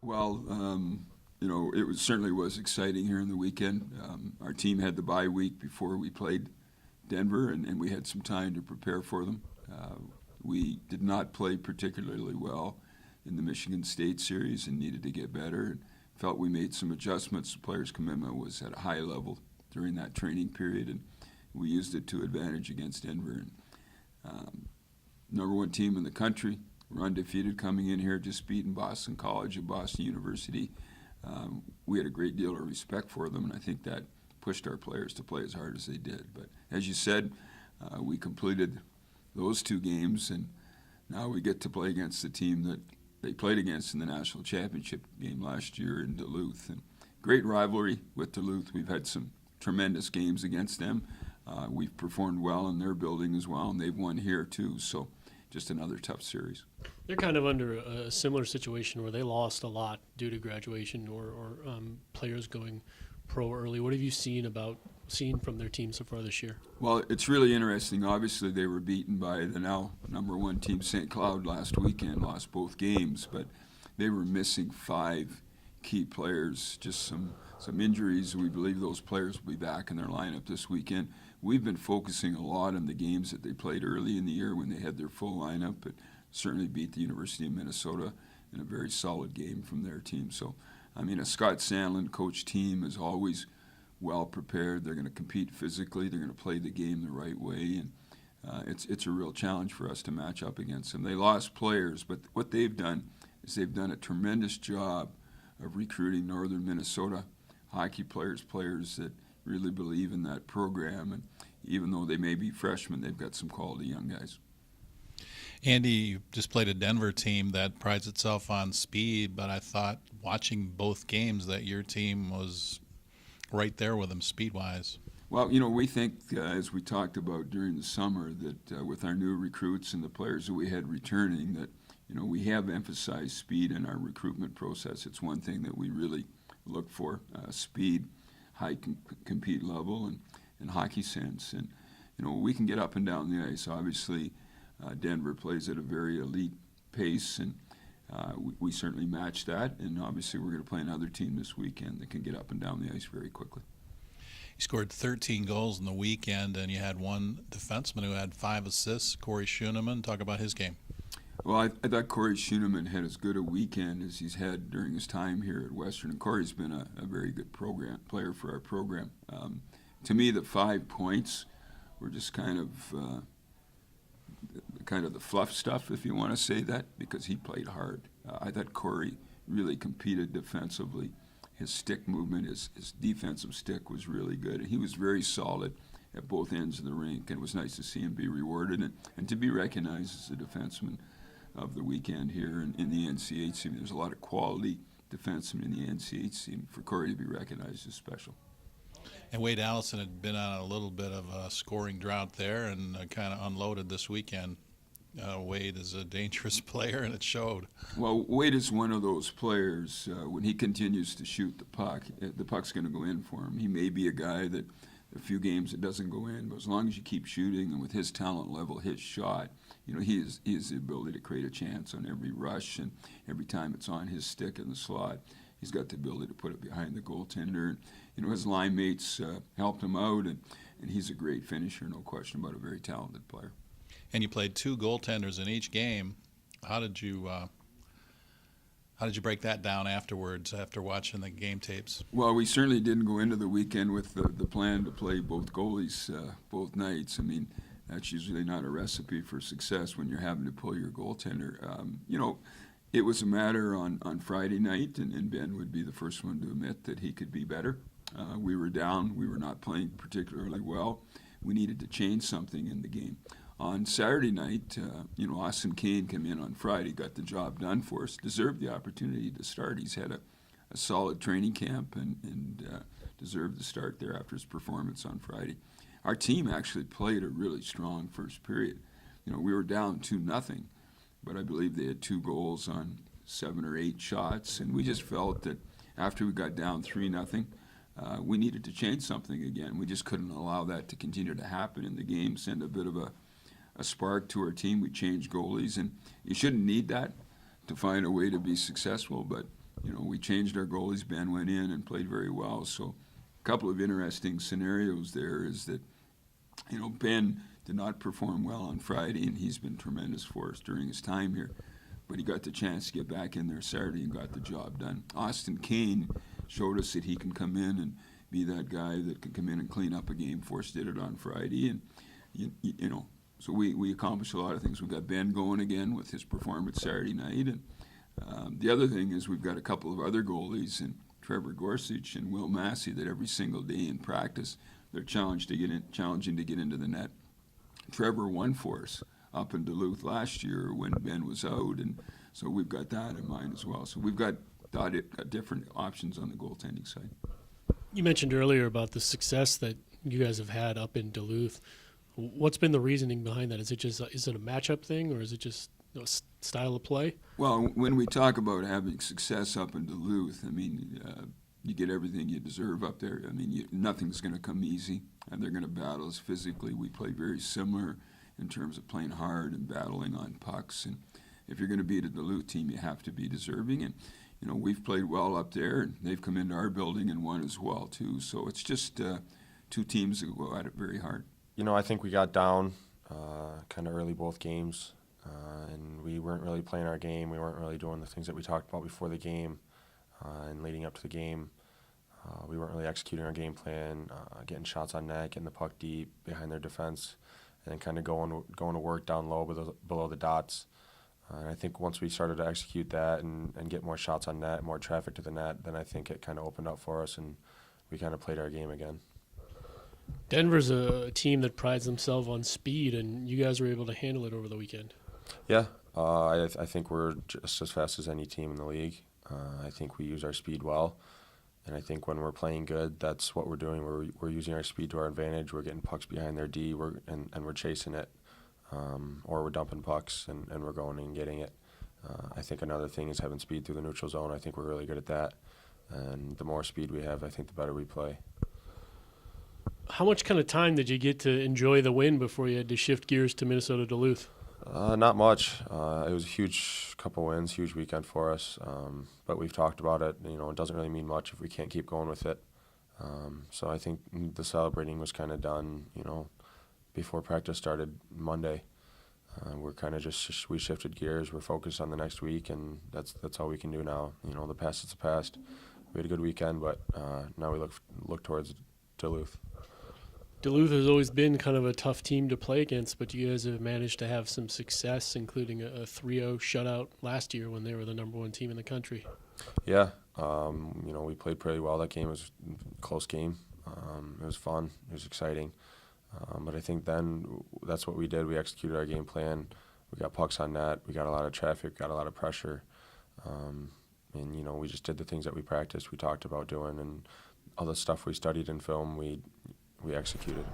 Well, it certainly was exciting here in the weekend. Our team had the bye week before we played Denver, and we had some time to prepare for them. We did not play particularly well in the Michigan State series and needed to get better. And felt we made some adjustments. The players' commitment was at a high level during that training period, and we used it to advantage against Denver. And, number one team in the country. We're undefeated coming in here, just beating Boston College and Boston University. We had a great deal of respect for them, and I think that pushed our players to play as hard as they did. But as you said, we completed those two games, and now we get to play against the team that they played against in the national championship game last year in Duluth. And great rivalry with Duluth. We've had some tremendous games against them. We've performed well in their building as well, and they've won here too. So just another tough series. They're kind of under a similar situation where they lost a lot due to graduation or players going pro early. What have you seen from their team so far this year? Well, it's really interesting. Obviously, they were beaten by the now number one team, St. Cloud, last weekend, lost both games, but they were missing 5 key players, just some injuries. We believe those players will be back in their lineup this weekend. We've been focusing a lot on the games that they played early in the year when they had their full lineup, but certainly beat the University of Minnesota in a very solid game from their team. So, a Scott Sandlin coach team is always well prepared. They're going to compete physically. They're going to play the game the right way, and it's a real challenge for us to match up against them. They lost players, but what they've done is they've done a tremendous job of recruiting northern Minnesota hockey players that really believe in that program, and even though they may be freshmen, they've got some quality young guys. Andy, you just played a Denver team that prides itself on speed, but I thought watching both games that your team was right there with them speed-wise. Well, we think, as we talked about during the summer, that with our new recruits and the players that we had returning, that we have emphasized speed in our recruitment process. It's one thing that we really look for, speed, high compete level, and hockey sense. And, we can get up and down the ice. Obviously, Denver plays at a very elite pace, and we certainly match that. And obviously, we're going to play another team this weekend that can get up and down the ice very quickly. You scored 13 goals in the weekend, and you had one defenseman who had 5 assists, Corey Schooneman. Talk about his game. Well, I thought Corey Schooneman had as good a weekend as he's had during his time here at Western, and Corey's been a very good player for our program. To me, the 5 points were just kind of the fluff stuff, if you want to say that, because he played hard. I thought Corey really competed defensively. His stick movement, his defensive stick was really good. He was very solid at both ends of the rink, and it was nice to see him be rewarded and to be recognized as a defenseman of the weekend here in the NCHC. There's a lot of quality defensemen in the NCHC, and for Corey to be recognized is special. And Wade Allison had been on a little bit of a scoring drought there and kind of unloaded this weekend. Wade is a dangerous player, and it showed. Well, Wade is one of those players, when he continues to shoot the puck's going to go in for him. He may be a guy that a few games it doesn't go in, but as long as you keep shooting, and with his talent level, his shot, he has the ability to create a chance on every rush, and every time it's on his stick in the slot, he's got the ability to put it behind the goaltender. His line mates helped him out, and he's a great finisher, no question about, a very talented player. And you played 2 goaltenders in each game. How did you break that down afterwards, after watching the game tapes? Well, we certainly didn't go into the weekend with the plan to play both goalies both nights. That's usually not a recipe for success when you're having to pull your goaltender. It was a matter on Friday night, and Ben would be the first one to admit that he could be better. We were down. We were not playing particularly well. We needed to change something in the game. On Saturday night, Austin Kane came in on Friday, got the job done for us, deserved the opportunity to start. He's had a solid training camp and deserved the start there after his performance on Friday. Our team actually played a really strong first period. We were down 2-0, but I believe they had 2 goals on 7 or 8 shots, and we just felt that after we got down 3-0, we needed to change something again. We just couldn't allow that to continue to happen in the game, send a bit of a spark to our team. We changed goalies, and you shouldn't need that to find a way to be successful, but we changed our goalies. Ben went in and played very well. So a couple of interesting scenarios there is that, Ben did not perform well on Friday, and he's been tremendous for us during his time here. But he got the chance to get back in there Saturday and got the job done. Austin Kane showed us that he can come in and be that guy that can come in and clean up a game for us. Did it on Friday, and so we accomplished a lot of things. We've got Ben going again with his performance Saturday night, and the other thing is we've got a couple of other goalies, and Trevor Gorsuch and Will Massey, that every single day in practice they're challenging to get into the net. Trevor won for us up in Duluth last year when Ben was out, and so we've got that in mind as well. So we've got different options on the goaltending side. You mentioned earlier about the success that you guys have had up in Duluth. What's been the reasoning behind that? Is it a matchup thing, or is it just style of play? Well, when we talk about having success up in Duluth, you get everything you deserve up there. Nothing's going to come easy, and they're going to battle us physically. We play very similar in terms of playing hard and battling on pucks. And if you're going to beat a Duluth team, you have to be deserving. And we've played well up there, and they've come into our building and won as well too. So it's just two teams that go at it very hard. I think we got down kind of early both games, and we weren't really playing our game. We weren't really doing the things that we talked about before the game and leading up to the game. We weren't really executing our game plan, getting shots on net, getting the puck deep behind their defense, and then kind of going to work down low below the dots. And I think once we started to execute that and get more shots on net, more traffic to the net, then I think it kind of opened up for us, and we kind of played our game again. Denver's a team that prides themselves on speed, and you guys were able to handle it over the weekend. Yeah, I think we're just as fast as any team in the league. I think we use our speed well, and I think when we're playing good, that's what we're doing. We're using our speed to our advantage. We're getting pucks behind their D, and we're chasing it, or we're dumping pucks and we're going and getting it. I think another thing is having speed through the neutral zone. I think we're really good at that, and the more speed we have, I think the better we play. How much kind of time did you get to enjoy the win before you had to shift gears to Minnesota Duluth? Not much. It was a huge couple wins, huge weekend for us. But we've talked about it. It doesn't really mean much if we can't keep going with it. So I think the celebrating was kind of done, before practice started Monday. We're kind of we shifted gears. We're focused on the next week, and that's all we can do now. The past is the past. We had a good weekend, but now we look towards Duluth. Duluth has always been kind of a tough team to play against, but you guys have managed to have some success, including a 3-0 shutout last year when they were the number one team in the country. Yeah, we played pretty well. That game was a close game. It was fun. It was exciting. But I think then that's what we did. We executed our game plan. We got pucks on net. We got a lot of traffic, got a lot of pressure. And we just did the things that we practiced, we talked about doing, and all the stuff we studied in film, we executed.